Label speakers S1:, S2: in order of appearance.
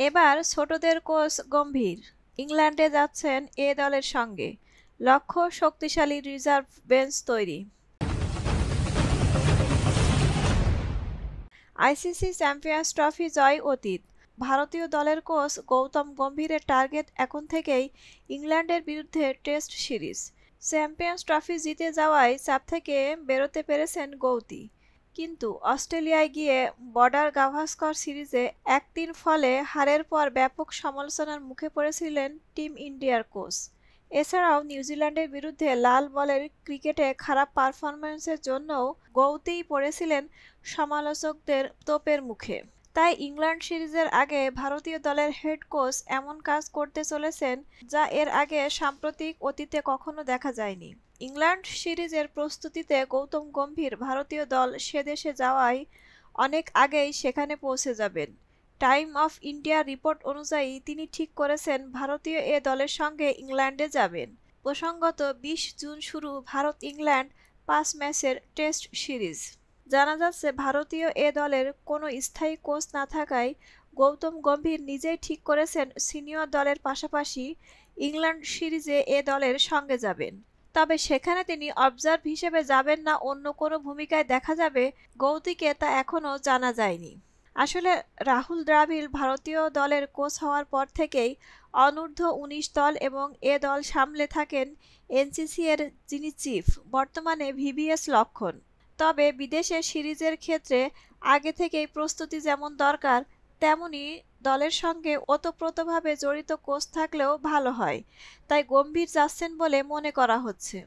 S1: এবার ছোটদের কোচ গম্ভীর, ইংল্যান্ডে যাচ্ছেন এ দলের সঙ্গে, লক্ষ্য শক্তিশালী রিজার্ভ বেঞ্চ তৈরি। আইসিসি চ্যাম্পিয়ন্স ট্রফি জয় অতীত, ভারতীয় দলের কোচ গৌতম গম্ভীরের টার্গেট এখন থেকেই ইংল্যান্ডের বিরুদ্ধে টেস্ট সিরিজ। চ্যাম্পিয়ন্স ট্রফি জিতে যাওয়ায় চাপ থেকে বেরোতে পেরেছেন গৌতী, কিন্তু অস্ট্রেলিয়ায় গিয়ে বর্ডার গাভাস্কর সিরিজে ১-৩ ফলে হারের পর ব্যাপক সমালোচনার মুখে পড়েছিলেন টিম ইন্ডিয়ার কোচ। এছাড়াও নিউজিল্যান্ডের বিরুদ্ধে লাল বলের ক্রিকেটে খারাপ পারফরম্যান্সের জন্যও গৌতিই পড়েছিলেন সমালোচকদের তোপের মুখে। তাই ইংল্যান্ড সিরিজের আগে ভারতীয় দলের হেড কোচ এমন কাজ করতে চলেছেন যা এর আগে সাম্প্রতিক অতীতে কখনো দেখা যায়নি। ইংল্যান্ড সিরিজের প্রস্তুতিতে গৌতম গম্ভীর ভারতীয় দল সে দেশে যাওয়ায় অনেক আগেই সেখানে পৌঁছে যাবেন। টাইম অফ ইন্ডিয়া রিপোর্ট অনুযায়ী তিনি ঠিক করেছেন ভারতীয় এ দলের সঙ্গে ইংল্যান্ডে যাবেন। প্রসঙ্গত ২০ জুন শুরু ভারত ইংল্যান্ড ৫ ম্যাচের টেস্ট সিরিজ। জানা যাচ্ছে ভারতীয় এ দলের কোনো স্থায়ী কোচ না থাকায় গৌতম গম্ভীর নিজেই ঠিক করেছেন সিনিয়র দলের পাশাপাশি ইংল্যান্ড সিরিজে এ দলের সঙ্গে যাবেন। তবে সেখানে তিনি অবজার্ভ হিসেবে যাবেন না অন্য কোনো ভূমিকায় দেখা যাবে গৌতীকে তা এখনও জানা যায়নি। আসলে রাহুল দ্রাবিড় ভারতীয় দলের কোচ হওয়ার পর থেকেই অনূর্ধ্ব-১৯ দল এবং এ দল সামলে থাকেন এনসিসি এর যিনি চিফ, বর্তমানে ভিভিএস লক্ষ্মণ। তবে বিদেশে সিরিজের ক্ষেত্রে আগে থেকেই প্রস্তুতি যেমন দরকার তেমনি দলের সঙ্গে ওতপ্রোতভাবে জড়িত কোচ থাকলেও ভালো হয়, তাই গম্ভীর যাচ্ছেন বলে মনে করা হচ্ছে।